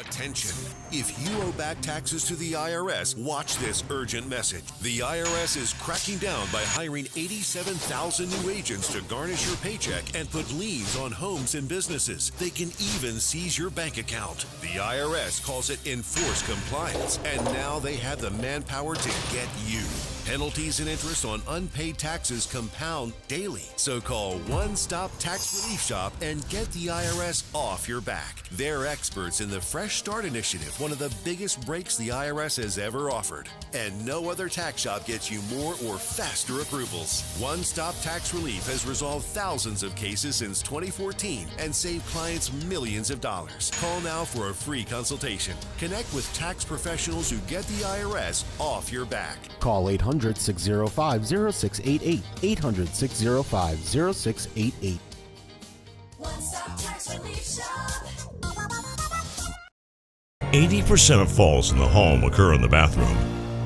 Attention. If you owe back taxes to the IRS, watch this urgent message. The IRS is cracking down by hiring 87,000 new agents to garnish your paycheck and put liens on homes and businesses. They can even seize your bank account. The IRS calls it enforced compliance, and now they have the manpower to get you. Penalties and interest on unpaid taxes compound daily. So call One Stop Tax Relief Shop and get the IRS off your back. They're experts in the Fresh Start Initiative, one of the biggest breaks the IRS has ever offered. And no other tax shop gets you more or faster approvals. One Stop Tax Relief has resolved thousands of cases since 2014 and saved clients millions of dollars. Call now for a free consultation. Connect with tax professionals who get the IRS off your back. Call 800-605-0688. 800-605-0688. One Stop Tax Relief Shop. 80% of falls in the home occur in the bathroom.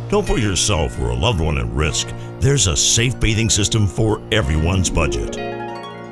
Don't put yourself or a loved one at risk. There's a safe bathing system for everyone's budget.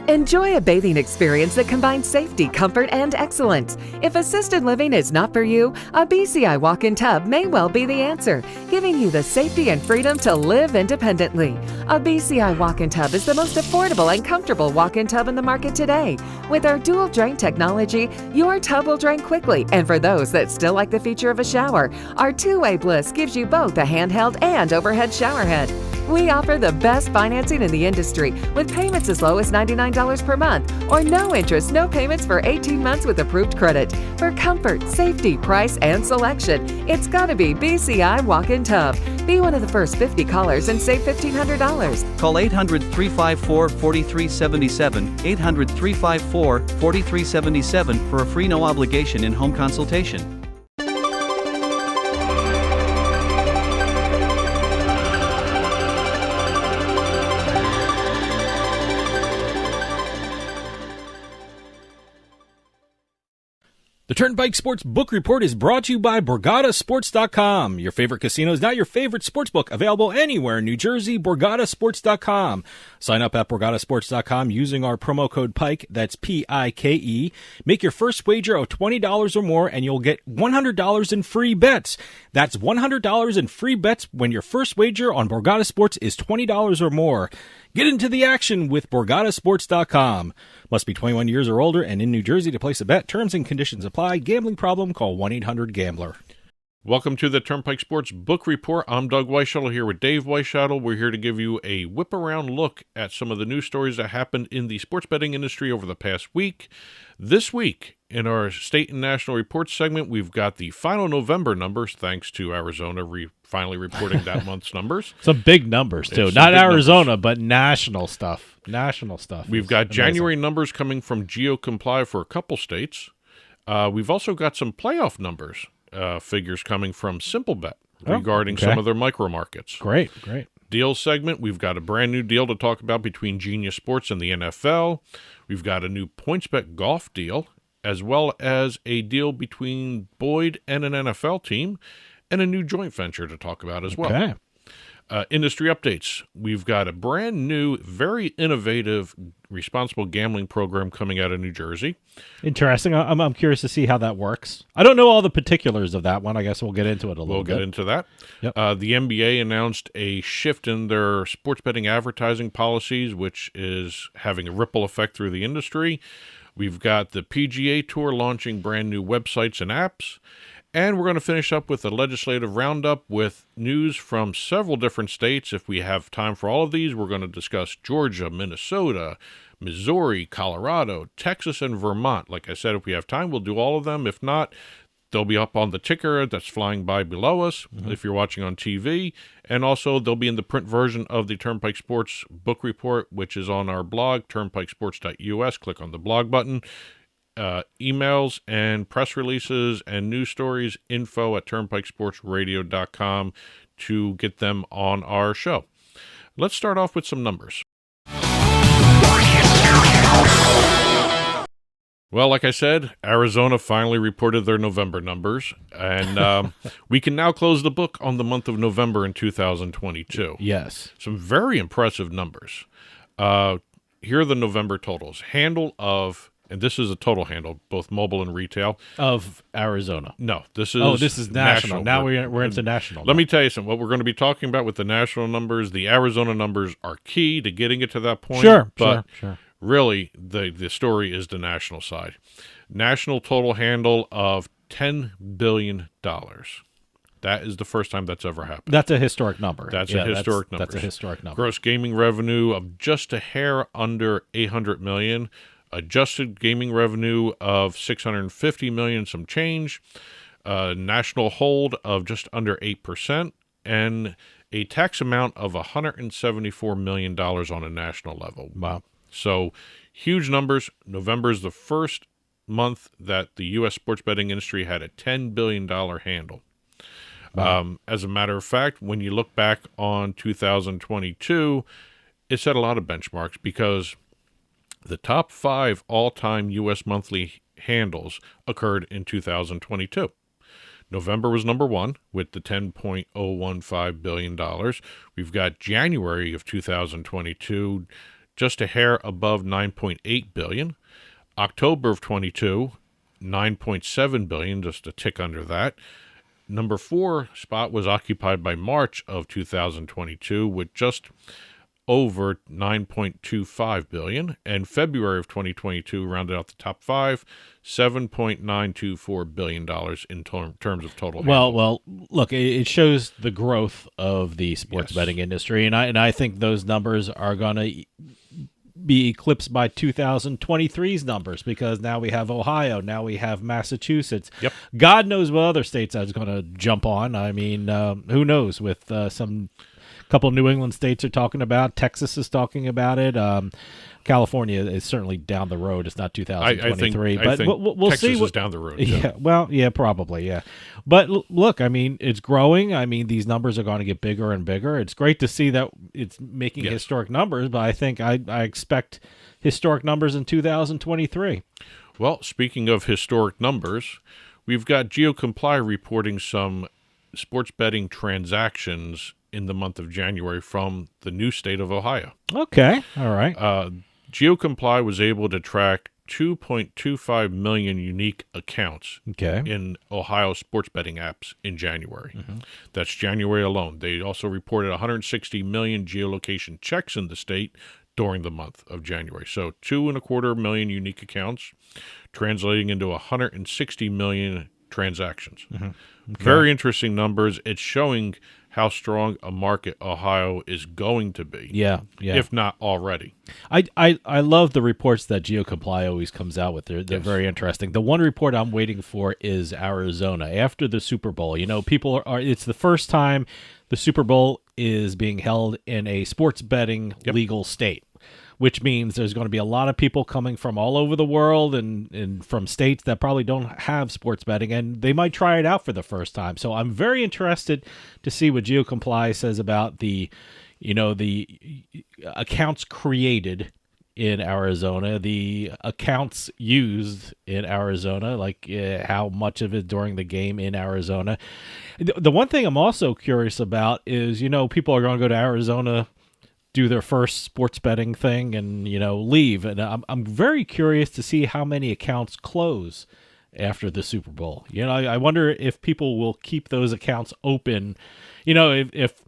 Enjoy a bathing experience that combines safety, comfort, and excellence. If assisted living is not for you, a BCI walk-in tub may well be the answer, giving you the safety and freedom to live independently. A BCI walk-in tub is the most affordable and comfortable walk-in tub in the market today. With our dual drain technology, your tub will drain quickly, and for those that still like the feature of a shower, our two-way bliss gives you both a handheld and overhead shower head. We offer the best financing in the industry with payments as low as $99 per month or no interest, no payments for 18 months with approved credit. For comfort, safety, price, and selection, it's got to be BCI Walk-In Tub. Be one of the first 50 callers and save $1,500. Call 800-354-4377, 800-354-4377 for a free no obligation in-home consultation. The Turnpike Sports Book Report is brought to you by BorgataSports.com. Your favorite casino is now your favorite sportsbook. Available anywhere in New Jersey, BorgataSports.com. Sign up at BorgataSports.com using our promo code PIKE, that's P-I-K-E. Make your first wager of $20 or more and you'll get $100 in free bets. That's $100 in free bets when your first wager on Borgata Sports is $20 or more. Get into the action with BorgataSports.com. Must be 21 years or older and in New Jersey to place a bet. Terms and conditions apply. Gambling problem? Call 1-800-GAMBLER. Welcome to the Turnpike Sports Book Report. I'm Doug Weischadle here with Dave Weischadle. We're here to give you a whip-around look at some of the news stories that happened in the sports betting industry over the past week. This week, in our state and national reports segment, we've got the final November numbers, thanks to Arizona finally reporting that month's numbers. Some big numbers, too. Not Arizona, but national stuff. National stuff. We've got January numbers coming from GeoComply for a couple states. We've also got some playoff numbers, figures coming from SimpleBet regarding some of their micro markets. Great. Deal segment, we've got a brand new deal to talk about between Genius Sports and the NFL. We've got a new PointsBet golf deal, as well as a deal between Boyd and an NFL team, and a new joint venture to talk about as well. Okay. Industry updates. We've got a brand new, very innovative, responsible gambling program coming out of New Jersey. Interesting. I'm curious to see how that works. I don't know all the particulars of that one. I guess we'll get into it a little bit. We'll get into that. Yep. The NBA announced a shift in their sports betting advertising policies, which is having a ripple effect through the industry. We've got the PGA Tour launching brand new websites and apps. And we're going to finish up with a legislative roundup with news from several different states. If we have time for all of these, we're going to discuss Georgia, Minnesota, Missouri, Colorado, Texas, and Vermont. Like I said, if we have time, we'll do all of them. If not, they'll be up on the ticker that's flying by below us if you're watching on TV. And also, they'll be in the print version of the Turnpike Sports Book Report, which is on our blog, turnpikesports.us. Click on the blog button. Emails and press releases and news stories, info@turnpikesportsradio.com to get them on our show. Let's start off with some numbers. Well, like I said, Arizona finally reported their November numbers, and we can now close the book on the month of November in 2022. Yes. Some very impressive numbers. Here are the November totals. Handle of and this is a total handle, both mobile and retail. Of Arizona. No, this is this is national. Now we're into national. Let me tell you something. What we're going to be talking about with the national numbers, the Arizona numbers are key to getting it to that point. Sure, but sure. really, the story is the national side. National total handle of $10 billion. That is the first time that's ever happened. That's a historic number. That's a historic number. That's a historic number. Gross gaming revenue of just a hair under $800 million. Adjusted gaming revenue of $650 million, some change. National hold of just under 8%. And a tax amount of $174 million on a national level. Wow. So huge numbers. November is the first month that the U.S. sports betting industry had a $10 billion handle. Wow. As a matter of fact, when you look back on 2022, it set a lot of benchmarks because the top 5 all-time U.S. monthly handles occurred in 2022. November was number 1 with the $10.015 billion. We've got January of 2022, just a hair above $9.8 billion. October of 22, $9.7 billion, just a tick under that. Number 4 spot was occupied by March of 2022 with just over $9.25 billion, and February of 2022 rounded out the top 5, $7.924 billion in terms of total. Well, look, it shows the growth of the sports betting industry, and I think those numbers are going to be eclipsed by 2023's numbers because now we have Ohio, now we have Massachusetts. Yep. God knows what other states that's going to jump on. I mean, who knows? With some couple of New England states are talking about, Texas is talking about it. California is certainly down the road. It's not 2023, I think we'll Texas see. is down the road. Yeah, probably, yeah. But look, I mean, it's growing. I mean, these numbers are going to get bigger and bigger. It's great to see that it's making historic numbers, but I think I expect historic numbers in 2023. Well, speaking of historic numbers, we've got GeoComply reporting some sports betting transactions in the month of January from the new state of Ohio. Okay, all right. GeoComply was able to track 2.25 million unique accounts in Ohio sports betting apps in January. Mm-hmm. That's January alone. They also reported 160 million geolocation checks in the state during the month of January. So 2.25 million unique accounts, translating into 160 million transactions. Mm-hmm. Very interesting numbers. It's showing how strong a market Ohio is going to be. Yeah. If not already. I love the reports that GeoComply always comes out with. They're very interesting. The one report I'm waiting for is Arizona. After the Super Bowl, people are it's the first time the Super Bowl is being held in a sports betting legal state, which means there's going to be a lot of people coming from all over the world and from states that probably don't have sports betting, and they might try it out for the first time. So I'm very interested to see what GeoComply says about the accounts created in Arizona, the accounts used in Arizona, like how much of it during the game in Arizona. The one thing I'm also curious about is, people are going to go to Arizona, do their first sports betting thing, and leave. And I'm very curious to see how many accounts close after the Super Bowl. I wonder if people will keep those accounts open. If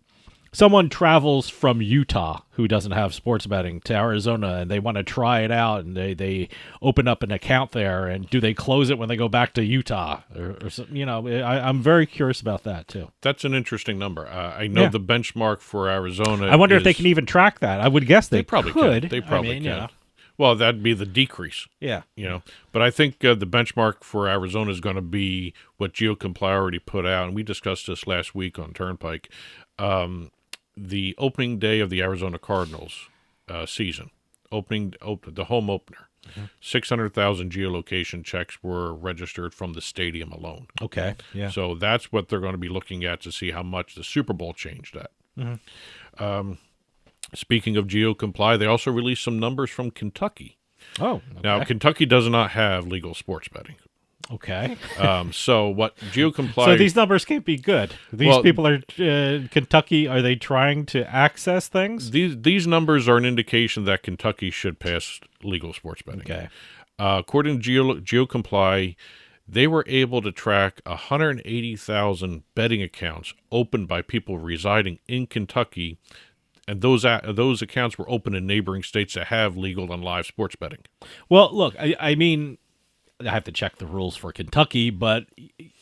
someone travels from Utah who doesn't have sports betting to Arizona and they want to try it out and they open up an account there, and do they close it when they go back to Utah or I'm very curious about that too. That's an interesting number. I know the benchmark for Arizona. I wonder if they can even track that. I would guess they probably could. They probably can. Well, that'd be the decrease. Yeah. But I think the benchmark for Arizona is going to be what GeoComply already put out, and we discussed this last week on Turnpike. The opening day of the Arizona Cardinals season, the home opener, 600,000 geolocation checks were registered from the stadium alone. Okay, yeah. So that's what they're going to be looking at to see how much the Super Bowl changed that. Mm-hmm. Speaking of GeoComply, they also released some numbers from Kentucky. Oh, okay. Now, Kentucky does not have legal sports betting. Okay. So what GeoComply... So these numbers can't be good. These people are Kentucky. Are they trying to access things? These numbers are an indication that Kentucky should pass legal sports betting. Okay. According to GeoComply, they were able to track 180,000 betting accounts opened by people residing in Kentucky, and those accounts were open in neighboring states that have legal and live sports betting. Well, look, I mean, I have to check the rules for Kentucky, but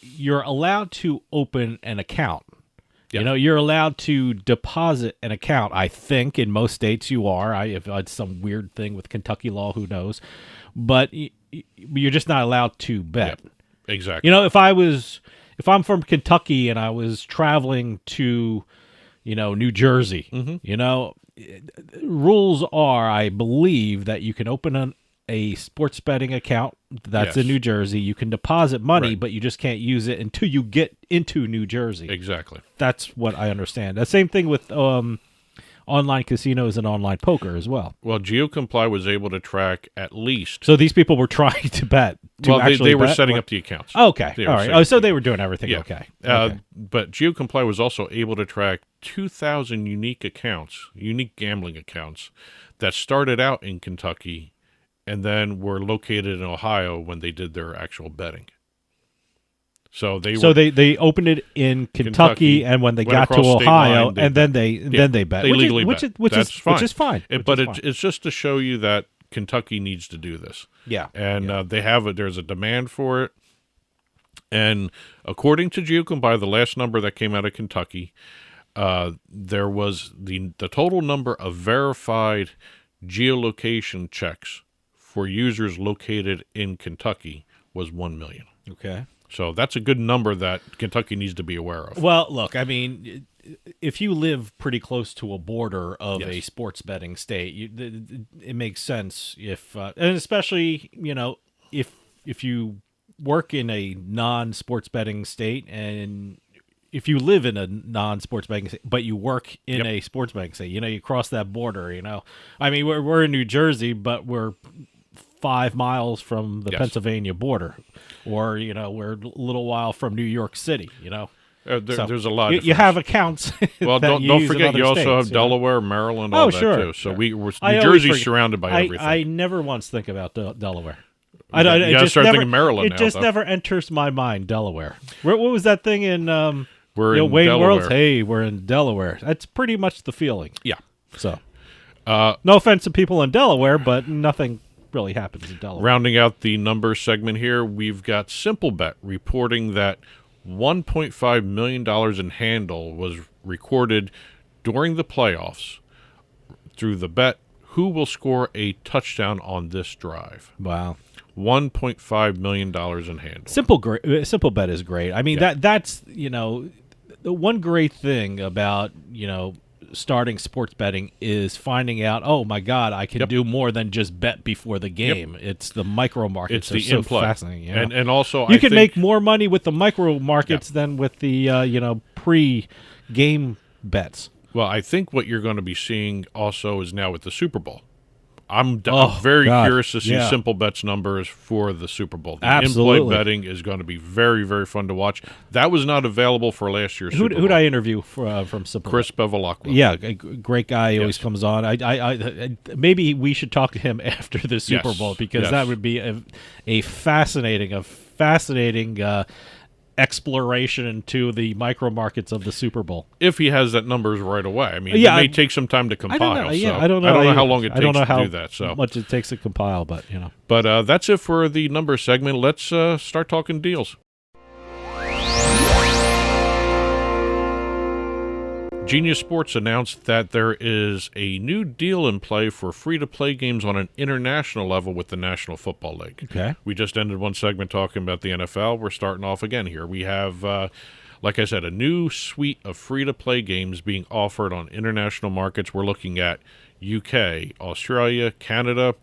you're allowed to open an account. Yeah. You know, you're allowed to deposit an account. I think in most states you are. If it's some weird thing with Kentucky law, who knows? But you're just not allowed to bet. Yep, exactly. You know, if I'm from Kentucky and I was traveling to, New Jersey, rules are, I believe, that you can open a sports betting account that's in New Jersey. You can deposit money, but you just can't use it until you get into New Jersey. Exactly. That's what I understand. The same thing with online casinos and online poker as well. Well, GeoComply was able to track at least. So these people were trying to bet. They were setting up the accounts. Okay. All right. Oh, so they were doing everything. Yeah. Okay. But GeoComply was also able to track 2,000 unique gambling accounts that started out in Kentucky and then were located in Ohio when they did their actual betting. So they opened it in Kentucky and when they got to Ohio, and then they bet. They legally bet. Which is fine. It's just to show you that Kentucky needs to do this. Yeah, and there's a demand for it. And according to GeoComply, the last number that came out of Kentucky, there was the total number of verified geolocation checks for users located in Kentucky was 1 million. Okay. So that's a good number that Kentucky needs to be aware of. Well, look, I mean, if you live pretty close to a border of a sports betting state, it makes sense and especially, if you work in a non-sports betting state and if you live in a non-sports betting state, but you work in a sports betting state, you cross that border, I mean, we're in New Jersey, but we're 5 miles from the Pennsylvania border, or we're a little while from New York City. There's a lot. You have accounts. Well, don't forget you also have Delaware, Maryland, all that too. So New Jersey's surrounded by everything. I never once think about Delaware. You gotta start thinking Maryland. It just never enters my mind. Delaware. What was that thing in? We're in Wayne Delaware. Worlds. Hey, we're in Delaware. That's pretty much the feeling. Yeah. So, no offense to people in Delaware, but nothing really happens in Delaware. Rounding out the numbers segment here, we've got SimpleBet reporting that $1.5 million in handle was recorded during the playoffs through the bet who will score a touchdown on this drive. Wow. $1.5 million in handle. SimpleBet is great. I mean, that's the one great thing about, starting sports betting is finding out, oh my God, I can do more than just bet before the game. It's the micro markets. It's the so in-play. Fascinating. And also you can make more money with the micro markets than with the pre-game bets. Well, I think what you're going to be seeing also is now with the Super Bowl. I'm very curious to see SimpleBet's numbers for the Super Bowl. The Absolutely. in-play betting is going to be very, very fun to watch. That was not available for last year's Super Bowl. Who'd I interview from SimpleBet? Chris Bevilacqua. Yeah, a great guy. He always comes on. I maybe we should talk to him after the Super Bowl because that would be a fascinating exploration into the micro markets of the Super Bowl. If he has that numbers right away. I mean, it may take some time to compile. I don't know. I don't know how long it takes to do that. So much it takes to compile, but But that's it for the numbers segment. Let's start talking deals. Genius Sports announced that there is a new deal in play for free-to-play games on an international level with the National Football League. Okay. We just ended one segment talking about the NFL. We're starting off again here. We have, like I said, a new suite of free-to-play games being offered on international markets. We're looking at UK, Australia, Canada,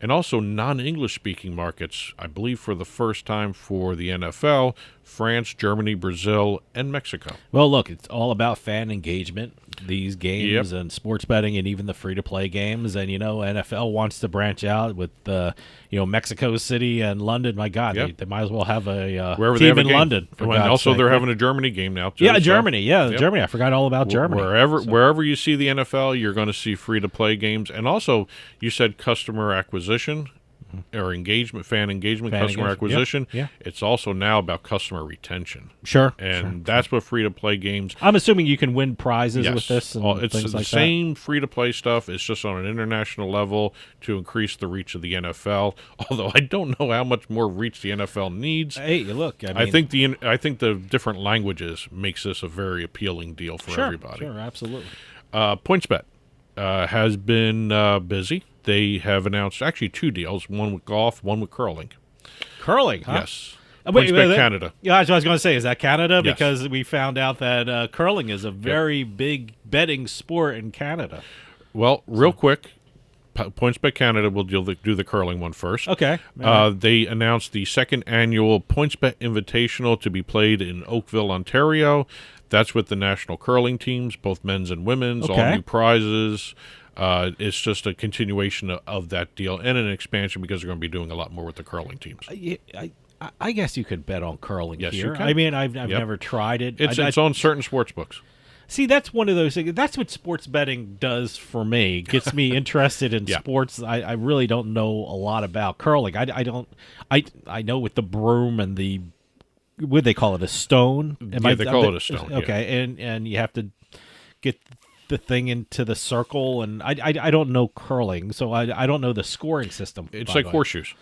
and also non-English-speaking markets, I believe for the first time for the NFL, France, Germany, Brazil, and Mexico. Well, look, it's all about fan engagement, these games and sports betting and even the free-to-play games. And, NFL wants to branch out with, Mexico City and London. My God, they might as well have a team in London. And also, they're having a Germany game now, too. Yeah, Germany. Germany. I forgot all about Germany. Wherever you see the NFL, you're going to see free-to-play games. And also, you said customer acquisition. or engagement, fan engagement, customer acquisition. Yeah. It's also now about customer retention. Sure. And that's what free-to-play games. I'm assuming you can win prizes Yes. with this and It's things the like same free-to-play stuff. It's just on an international level to increase the reach of the NFL. Although I don't know how much more reach the NFL needs. that. Hey, look, I I mean, think the different languages makes this a very appealing deal for everybody. Sure, absolutely. PointsBet has been busy. They have announced actually 2 deals, one with golf, one with curling. Curling, huh? Yes. Wait, PointsBet Canada. Yeah, that's what I was going to say. Is that Canada? Yes. Because we found out that curling is a very big betting sport in Canada. Well, real quick, PointsBet Canada will do the curling one first. Okay. They announced the 2nd annual PointsBet Invitational to be played in Oakville, Ontario. That's with the national curling teams, both men's and women's, all Okay. new prizes. It's just a continuation of that deal and an expansion because they're going to be doing a lot more with the curling teams. I guess you could bet on curling Yes, here. you can. I mean, I've never tried it. It's on certain sports books. See, that's one of those things. That's what sports betting does for me. Gets me interested in Yeah. sports. I really don't know a lot about curling. I know with the broom and the, would they call it, a stone? They call it a stone. Okay, and you have to get the thing into the circle, and I don't know curling, so I don't know the scoring system. It's like horseshoes.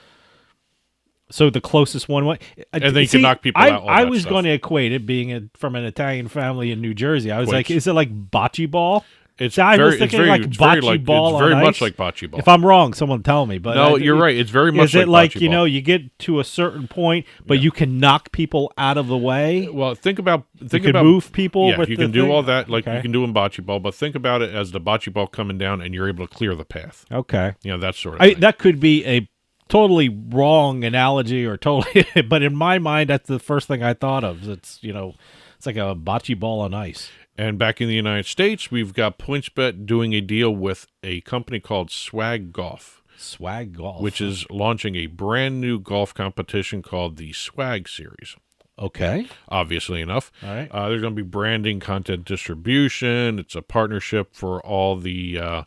So the closest one, And then you can knock people out, all I that was stuff. going to equate it being from an Italian family in New Jersey. I was Quince. like, is it like bocce ball? It's I was very, thinking it's very, like it's very bocce like, ball It's very on much ice. like bocce ball. If I'm wrong, someone tell me. But No, you're right. It's very much Is it like like, bocce you know, ball. you get to a certain point, but you can knock people out of the way? Well, think about You can move people Yeah, with you the can do thing? all that like Okay. you can do in bocce ball, but think about it as the bocce ball coming down, and you're able to clear the path. Okay. You know, that sort of thing. That could be a totally wrong analogy or totally, but in my mind, that's the first thing I thought of. It's, you know, it's like a bocce ball on ice. And back in the United States, we've got PointsBet doing a deal with a company called Swag Golf, Swag golf. which is launching a brand new golf competition called the Swag Series. Okay. Obviously enough. All right. There's going to be branding, content distribution. It's a partnership for all the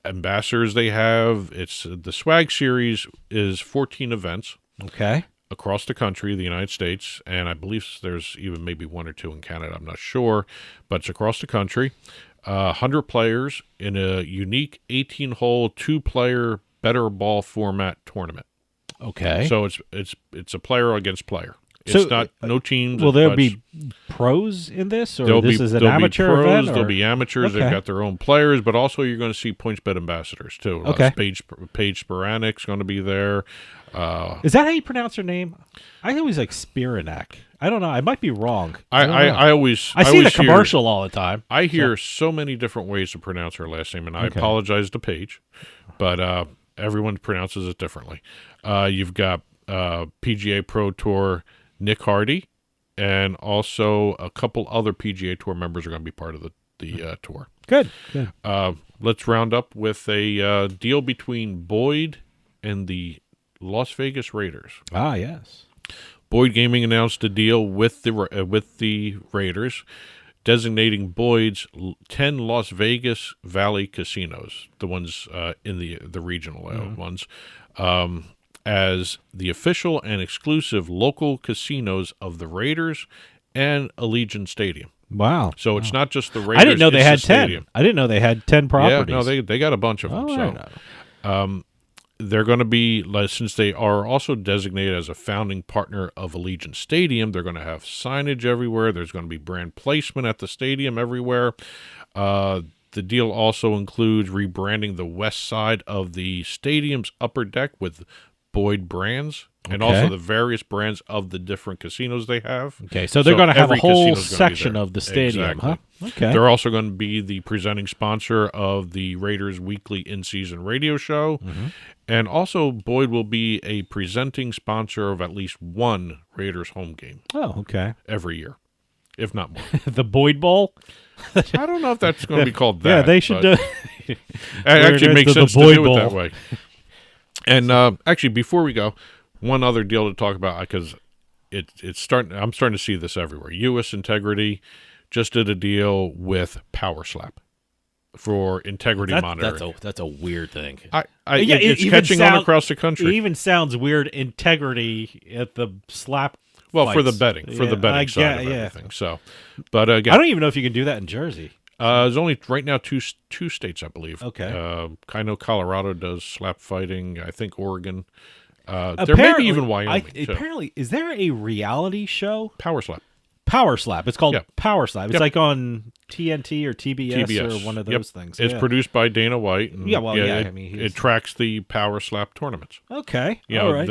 ambassadors they have. It's the Swag Series is 14 events Okay. across the country, the United States, and I believe there's even maybe 1 or 2 in Canada. I'm not sure, but it's across the country. 100 players in a unique 18-hole, 2-player better ball format tournament. Okay. So it's a player against player. It's So, not no teams. Will there but be pros in this, or There'll this be, is an there'll amateur be pros, event? There'll or- be amateurs. Okay. They've got their own players, but also you're going to see PointsBet ambassadors too. Okay. Paige Sporanic's going to be there. Is that how you pronounce her name? I always like Spiranak. I don't know. I might be wrong. I don't know. always see the always hear- commercial all the time. I hear so many different ways to pronounce her last name, and I Okay. apologize to Paige, but everyone pronounces it differently. You've got PGA Pro Tour Nick Hardy, and also a couple other PGA Tour members are going to be part of the tour. Good. Good. Let's round up with a deal between Boyd and the Las Vegas Raiders. Ah, yes. Boyd Gaming announced a deal with the Raiders, designating Boyd's 10 Las Vegas Valley casinos, the ones in the regional ones, as the official and exclusive local casinos of the Raiders and Allegiant Stadium. Wow. So it's not just the Raiders. I didn't know they it's had the 10. stadium. I didn't know they had 10 properties. Yeah, no, they got a bunch of them. Oh, I so know. they're going to be, since they are also designated as a founding partner of Allegiant Stadium, they're going to have signage everywhere. There's going to be brand placement at the stadium everywhere. The deal also includes rebranding the west side of the stadium's upper deck with Boyd brands, and Okay. also the various brands of the different casinos they have. Okay, so they're going to have a every whole casino's gonna be section there. of the stadium, Exactly. huh? Okay. They're also going to be the presenting sponsor of the Raiders weekly in-season radio show. Mm-hmm. And also Boyd will be a presenting sponsor of at least one Raiders home game Oh, okay. every year, if not more. The Boyd Bowl? I don't know if that's going to be called that. Yeah, they should but do. It actually makes the sense to Boyd do it that Bowl. way. And actually, before we go, one other deal to talk about, because it's starting. I'm starting to see this everywhere. U.S. Integrity just did a deal with Power Slap. for integrity monitoring. That's a weird thing. It's catching on across the country. It even sounds weird. Integrity at the slap. Well, fights. for the betting side of everything. So, but again, I don't even know if you can do that in Jersey. There's only right now two states, I believe. Okay. I know Colorado does slap fighting. I think Oregon. There may be even Wyoming. Apparently, is there a reality show? Power slap. Power Slap. It's called Power Slap. It's like on TNT or TBS or one of those things. It's produced by Dana White. And it tracks the Power Slap tournaments. Okay. All right.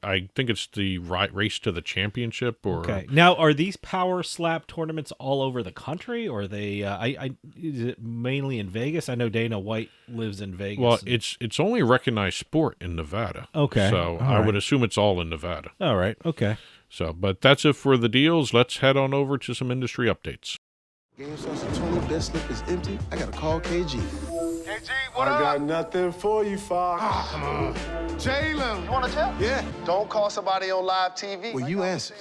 I think it's the race to the championship. Okay. Now, are these Power Slap tournaments all over the country, or are they? Is it mainly in Vegas? I know Dana White lives in Vegas. Well, it's only a recognized sport in Nevada. Okay. So I would assume it's all in Nevada. All right. Okay. So, but that's it for the deals. Let's head on over to some industry updates. Game sauce and 20, best slip is empty. I gotta call KG. KG, what up? I got nothing for you, Fox. Ah, come on. Jalen. You wanna tell? Yeah. Don't call somebody on live TV. Well, you answered.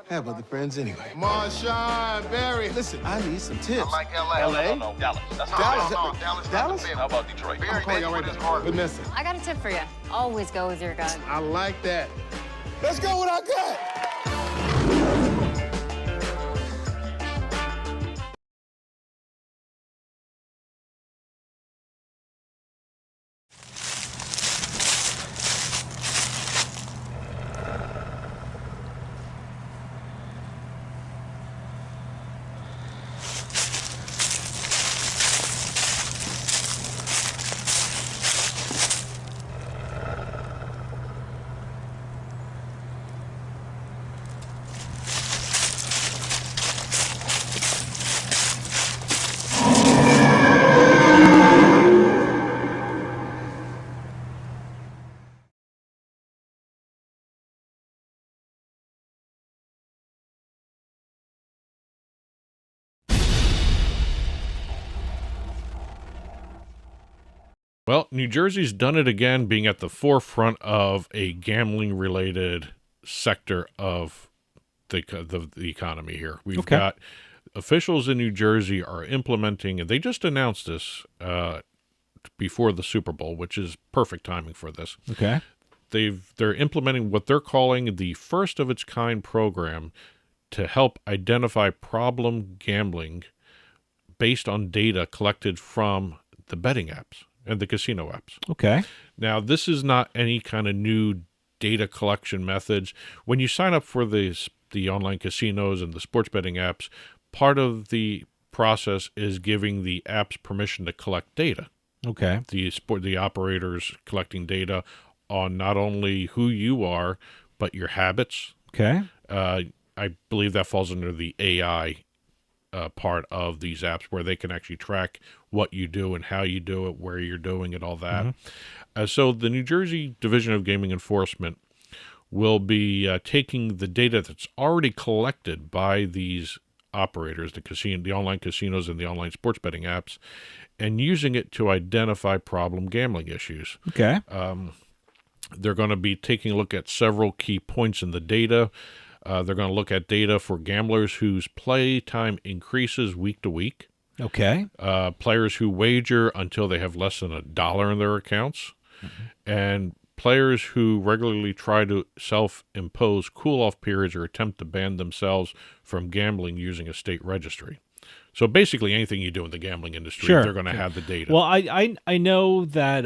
I have other friends anyway. Marshawn, Barry. Listen, I need some tips. I like LA. LA? No, Dallas. That's Dallas? Dallas? Dallas? How about Detroit? Barry, call y'all right now. Vanessa. I got a tip for you. Always go with your gut. I like that. Let's go with our gut. Well, New Jersey's done it again, being at the forefront of a gambling-related sector of the economy here. We've got officials in New Jersey are implementing, and they just announced this before the Super Bowl, which is perfect timing for this. Okay. They're implementing what they're calling the first of its kind program to help identify problem gambling based on data collected from the betting apps and the casino apps. Okay. Now, this is not any kind of new data collection methods. When you sign up for the online casinos and the sports betting apps, part of the process is giving the apps permission to collect data. Okay. The operators collecting data on not only who you are, but your habits. Okay. I believe that falls under the AI part of these apps, where they can actually track what you do and how you do it, where you're doing it, all that. Mm-hmm. So the New Jersey Division of Gaming Enforcement will be taking the data that's already collected by these operators, the online casinos and the online sports betting apps, and using it to identify problem gambling issues. Okay. They're going to be taking a look at several key points in the data. They're going to look at data for gamblers whose play time increases week to week. Okay. Players who wager until they have less than $1 in their accounts. Mm-hmm. And players who regularly try to self-impose cool-off periods or attempt to ban themselves from gambling using a state registry. So basically anything you do in the gambling industry, they're going to have the data. Well, I know that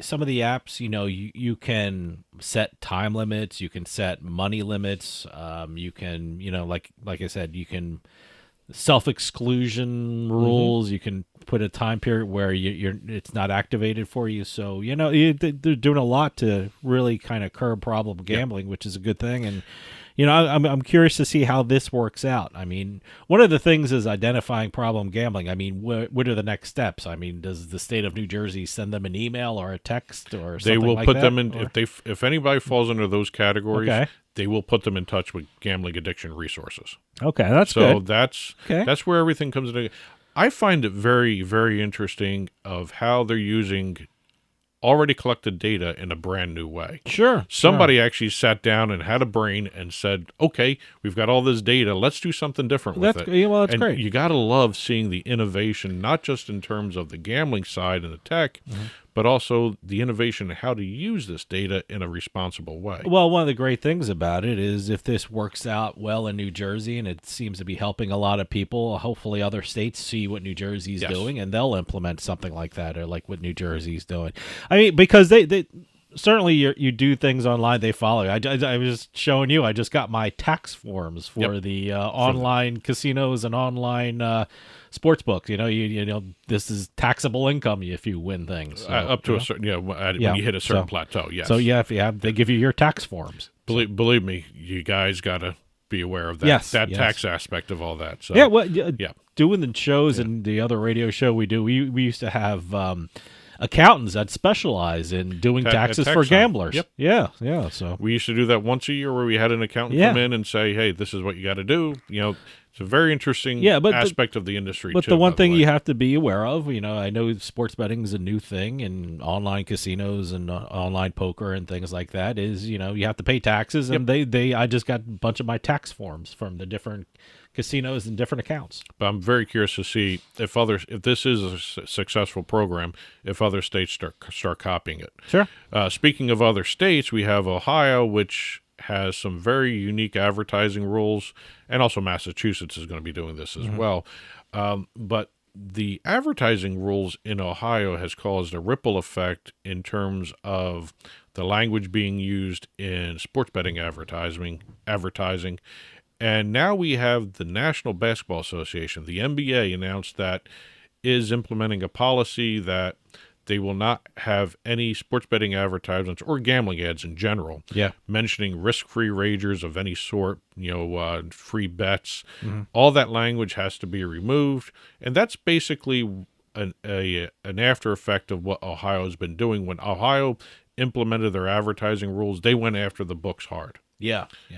some of the apps, you can set time limits, you can set money limits, you can, like I said, you can self-exclusion rules, mm-hmm. You can put a time period where it's not activated for you. So, they're doing a lot to really kind of curb problem gambling, which is a good thing. And I'm curious to see how this works out. I mean, one of the things is identifying problem gambling. I mean, what are the next steps? I mean, does the state of New Jersey send them an email or a text or something like that? They will put them in, if anybody falls under those categories, they will put them in touch with gambling addiction resources. Okay, that's good. So that's where everything comes into. I find it very, very interesting of how they're using already collected data in a brand new way. Sure. Somebody actually sat down and had a brain and said, okay, we've got all this data. Let's do something different with it. Well, that's and great. You got to love seeing the innovation, not just in terms of the gambling side and the tech, but also the innovation of how to use this data in a responsible way. Well, one of the great things about it is if this works out well in New Jersey, and it seems to be helping a lot of people, hopefully other states see what New Jersey's doing, and they'll implement something like that, or like what New Jersey's doing. I mean, because they certainly you do things online, they follow. I was just showing you, I just got my tax forms for the online casinos and online sports books. You know, this is taxable income if you win things. So, up to a certain, when you hit a certain plateau, yes. So if you have, they give you your tax forms. Believe me, you guys got to be aware of that. Tax aspect of all that. So doing the shows and the other radio show we do, we used to have accountants that specialize in doing taxes for gamblers. Yep. Yeah. So we used to do that once a year, where we had an accountant come in and say, "Hey, this is what you got to do." It's a very interesting aspect of the industry. But the one thing you have to be aware of, I know sports betting is a new thing, and online casinos and online poker and things like that is, you have to pay taxes, and I just got a bunch of my tax forms from the different casinos and different accounts. But I'm very curious to see if this is a successful program, if other states start copying it. Sure. Speaking of other states, we have Ohio, which has some very unique advertising rules, and also Massachusetts is going to be doing this as well. But the advertising rules in Ohio has caused a ripple effect in terms of the language being used in sports betting advertising. And now we have the National Basketball Association, the NBA, announced that is implementing a policy that they will not have any sports betting advertisements or gambling ads in general mentioning risk-free wagers of any sort, free bets. All that language has to be removed, and that's basically an after effect of what Ohio has been doing. When Ohio implemented their advertising rules, they went after the books hard.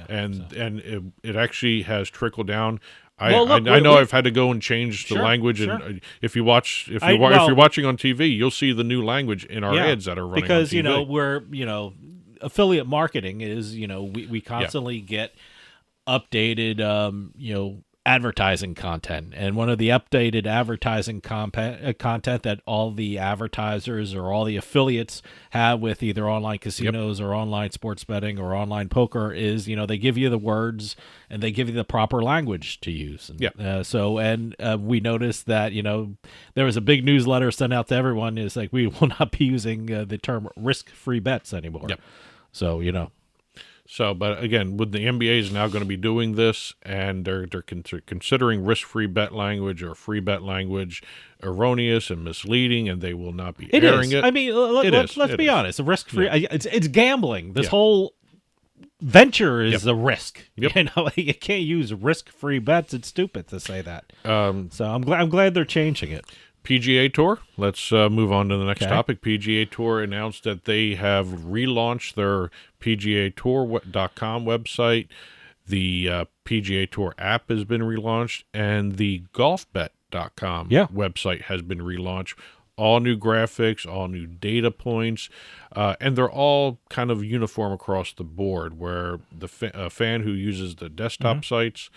And it actually has trickled down. I know I've had to go and change the language, and if you're watching on TV, you'll see the new language in our ads that are running because on TV. we're affiliate marketing is we constantly get updated advertising content, and one of the updated advertising content that all the advertisers or all the affiliates have with either online casinos or online sports betting or online poker is they give you the words and they give you the proper language to use. We noticed that there was a big newsletter sent out to everyone. Is like, we will not be using the term risk-free bets anymore. So, but again, with the NBA is now going to be doing this, and they're considering risk-free bet language or free bet language erroneous and misleading, and they will not be airing it. I mean, let's be honest. Risk-free, it's gambling. This whole venture is a risk. You can't use risk-free bets. It's stupid to say that. So I'm glad they're changing it. PGA Tour. Let's move on to the next topic. PGA Tour announced that they have relaunched their PGAtour.com website. The PGA Tour app has been relaunched, and the GolfBet.com website has been relaunched. All new graphics, all new data points, and they're all kind of uniform across the board, where the fan who uses the desktop sites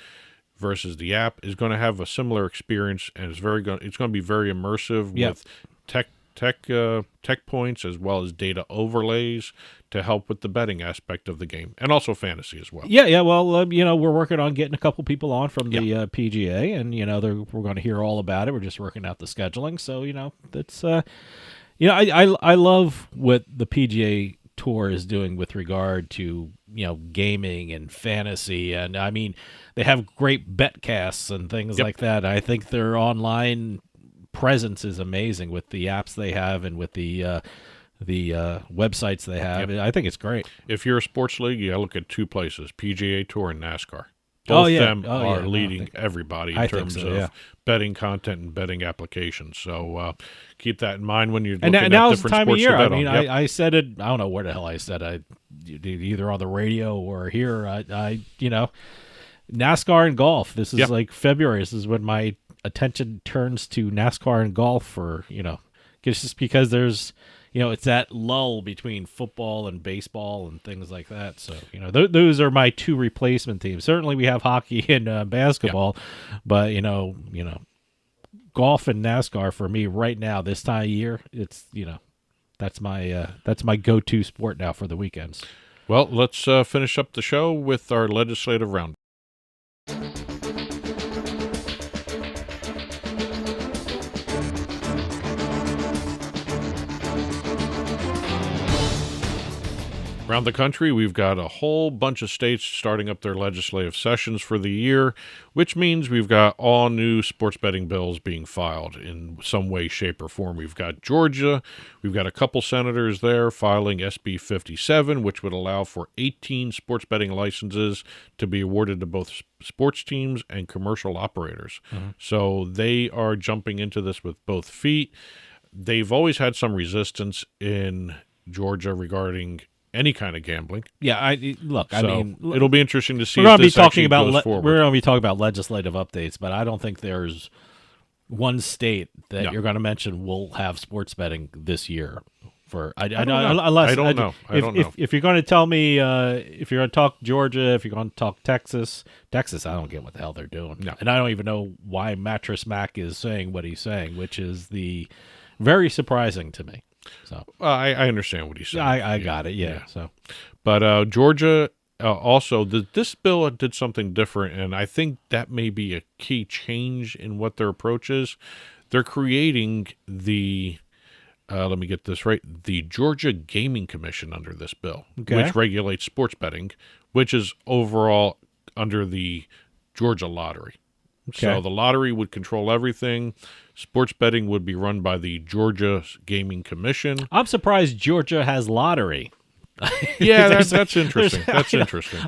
versus the app is going to have a similar experience, and it's going to be very immersive with tech points as well as data overlays to help with the betting aspect of the game, and also fantasy as well. Well, we're working on getting a couple people on from the PGA, and we're going to hear all about it. We're just working out the scheduling, so that's I love what the PGA Tour is doing with regard to gaming and fantasy, and I mean they have great betcasts and things like that. I think their online presence is amazing with the apps they have and with the websites they have. I think it's great. If you're a sports league, you gotta look at two places: PGA Tour and NASCAR. Both of them are leading everybody in terms of betting content and betting applications. So keep that in mind when you're looking at different sports time of year. to bet I mean, on. I said it. I don't know where the hell I said it. Either on the radio or here. NASCAR and golf. This is like February. This is when my attention turns to NASCAR and golf. For just because there's it's that lull between football and baseball and things like that. So, those are my two replacement teams. Certainly we have hockey and basketball, but, golf and NASCAR for me right now, this time of year, it's, that's my go-to sport now for the weekends. Well, let's finish up the show with our legislative round. Around the country, we've got a whole bunch of states starting up their legislative sessions for the year, which means we've got all new sports betting bills being filed in some way, shape, or form. We've got Georgia. We've got a couple senators there filing SB 57, which would allow for 18 sports betting licenses to be awarded to both sports teams and commercial operators. So they are jumping into this with both feet. They've always had some resistance in Georgia regarding any kind of gambling. Yeah, it'll be interesting to see. We're going if this actually goes we're forward. going to be talking about legislative updates, but I don't think there's one state that you're going to mention will have sports betting this year. I don't know. If you're going to tell me, if you're going to talk Georgia, if you're going to talk Texas, I don't get what the hell they're doing. No. And I don't even know why Mattress Mac is saying what he's saying, which is very surprising to me. So I understand what he's saying. I got it. Yeah. So, but Georgia also this bill did something different, and I think that may be a key change in what their approach is. They're creating the let me get this right, the Georgia Gaming Commission under this bill, which regulates sports betting, which is overall under the Georgia Lottery. So the lottery would control everything. Sports betting would be run by the Georgia Gaming Commission. I'm surprised Georgia has lottery. Yeah, that's interesting. That's interesting.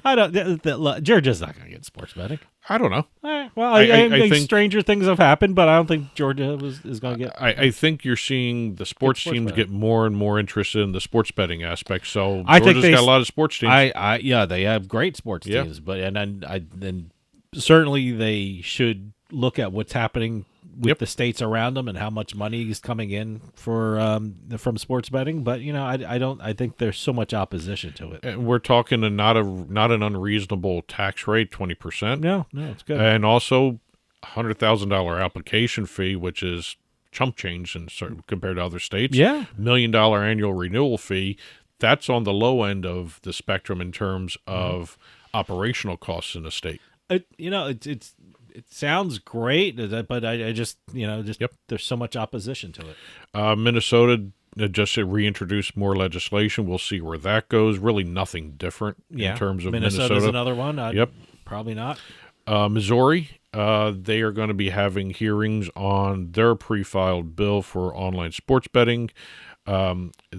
Georgia's not going to get sports betting. I don't know. I think stranger things have happened, but I don't think Georgia is going to get. I think you're seeing the sports teams get more and more interested in the sports betting aspect. So I Georgia's think got a lot of sports teams. They have great sports teams, but then certainly they should look at what's happening with the states around them and how much money is coming in from sports betting. But I think there's so much opposition to it. And we're talking not an unreasonable tax rate, 20%. No, it's good. And also $100,000 application fee, which is chump change compared to other states. Yeah, $1 million annual renewal fee. That's on the low end of the spectrum in terms of operational costs in the state. It sounds great, but I just there's so much opposition to it. Minnesota just reintroduced more legislation. We'll see where that goes. Really nothing different in terms of Minnesota's another one. Probably not. Missouri, they are going to be having hearings on their pre-filed bill for online sports betting,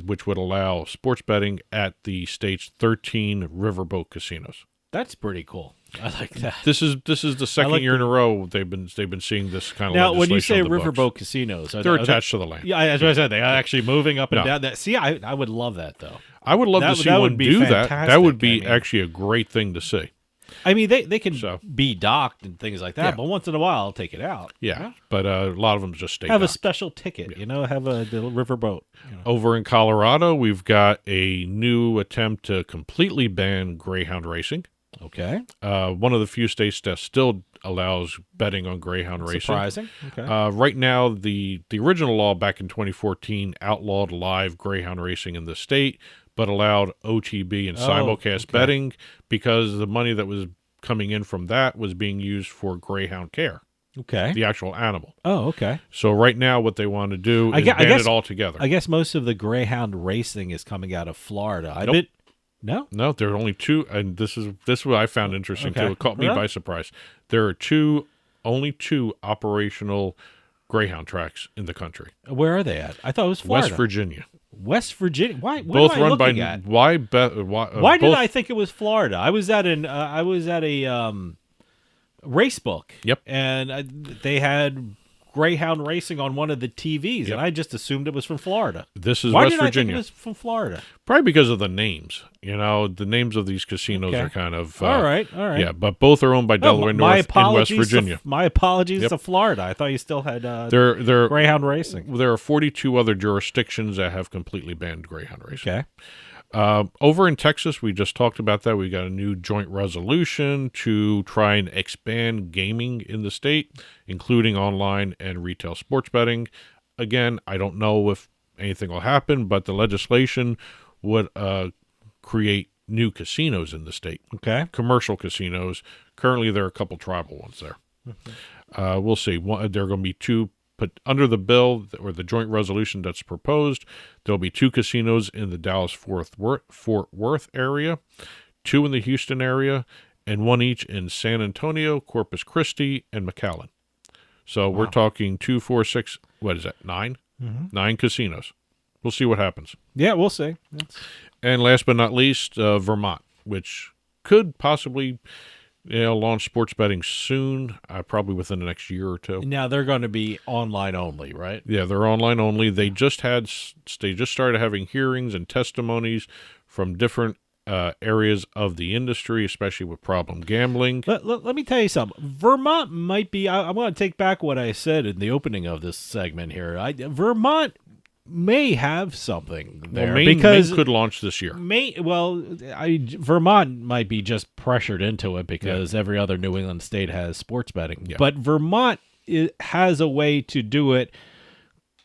which would allow sports betting at the state's 13 riverboat casinos. That's pretty cool. I like that. This is the second year in a row they've been seeing this kind of now. legislation. When you say on the riverboat books, casinos, they're attached to the land. Yeah, as I said, they are actually moving up and down. That I would love that though. I would love to see one do that. That would be actually a great thing to see. I mean, they can be docked and things like that, but once in a while, I'll take it out. Yeah, but a lot of them just stay. Have docked. a special ticket, have a riverboat. Over in Colorado, we've got a new attempt to completely ban greyhound racing. Okay. One of the few states that still allows betting on greyhound racing. Surprising. Okay. Right now, the original law back in 2014 outlawed live greyhound racing in the state, but allowed OTB and simulcast betting because the money that was coming in from that was being used for greyhound care. Okay. The actual animal. Oh, okay. So right now what they want to do is ban it all together. I guess most of the greyhound racing is coming out of Florida. Nope. No, there are only two, and this is what I found interesting too. It caught me by surprise. There are only two operational greyhound tracks in the country. Where are they at? I thought it was Florida. West Virginia. West Virginia. Why? Both am I run by looking at? why did I think it was Florida? I was at a race book. Yep. And they had Greyhound racing on one of the TVs, and I just assumed it was from Florida. This is Why West did I think Virginia. it was from Florida? Probably because of the names. The names of these casinos Okay. are kind of all right. Yeah, but both are owned by Delaware North and West Virginia. My apologies Yep. to Florida. I thought you still had They're Greyhound racing. There are 42 other jurisdictions that have completely banned Greyhound racing. Okay. Over in Texas, we just talked about that. We got a new joint resolution to try and expand gaming in the state, including online and retail sports betting. Again, I don't know if anything will happen, but the legislation would create new casinos in the state. Okay. Commercial casinos. Currently, there are a couple tribal ones there. We'll see. There are going to be two. But under the bill or the joint resolution that's proposed, there'll be 2 casinos in the Dallas-Fort Worth area, 2 in the Houston area, and 1 each in San Antonio, Corpus Christi, and McAllen. So we're talking 2, 4, 6, what is that, 9? 9 casinos. We'll see what happens. Yeah, we'll see. And last but not least, Vermont, which could possibly launch sports betting soon, probably within the next year or 2. Now they're going to be online only, right? Yeah, they're online only. They just started having hearings and testimonies from different areas of the industry, especially with problem gambling. Let me tell you something. Vermont might be. I'm going to take back what I said in the opening of this segment here. Vermont may have something there Maine because could launch this year. Vermont might be just pressured into it because every other New England state has sports betting. Yeah. But Vermont has a way to do it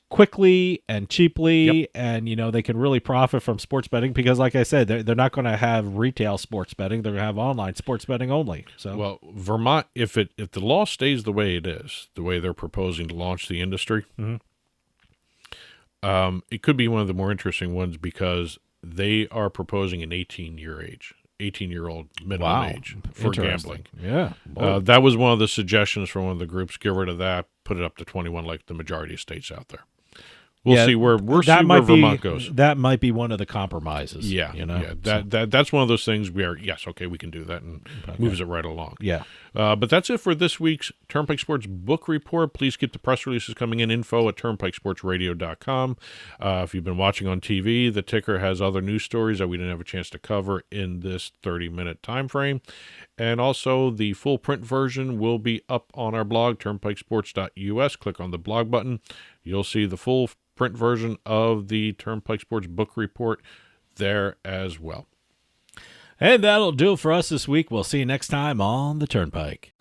quickly and cheaply, and they can really profit from sports betting because, like I said, they're not going to have retail sports betting; they're going to have online sports betting only. So, well, Vermont, if the law stays the way it is, the way they're proposing to launch the industry. It could be one of the more interesting ones because they are proposing an 18-year-old minimum age for gambling. Yeah. That was one of the suggestions from one of the groups. Get rid of that, put it up to 21 like the majority of states out there. We'll see where Vermont goes. That might be one of the compromises. Yeah, that's one of those things where yes, okay, we can do that, and moves it right along. Yeah. But that's it for this week's Turnpike Sports Book Report. Please get the press releases coming in, info@turnpikesportsradio.com. If you've been watching on TV, the ticker has other news stories that we didn't have a chance to cover in this 30-minute time frame. And also, the full print version will be up on our blog, turnpikesports.us. Click on the blog button. You'll see the full print version of the Turnpike Sports Book Report there as well. And that'll do it for us this week. We'll see you next time on the Turnpike.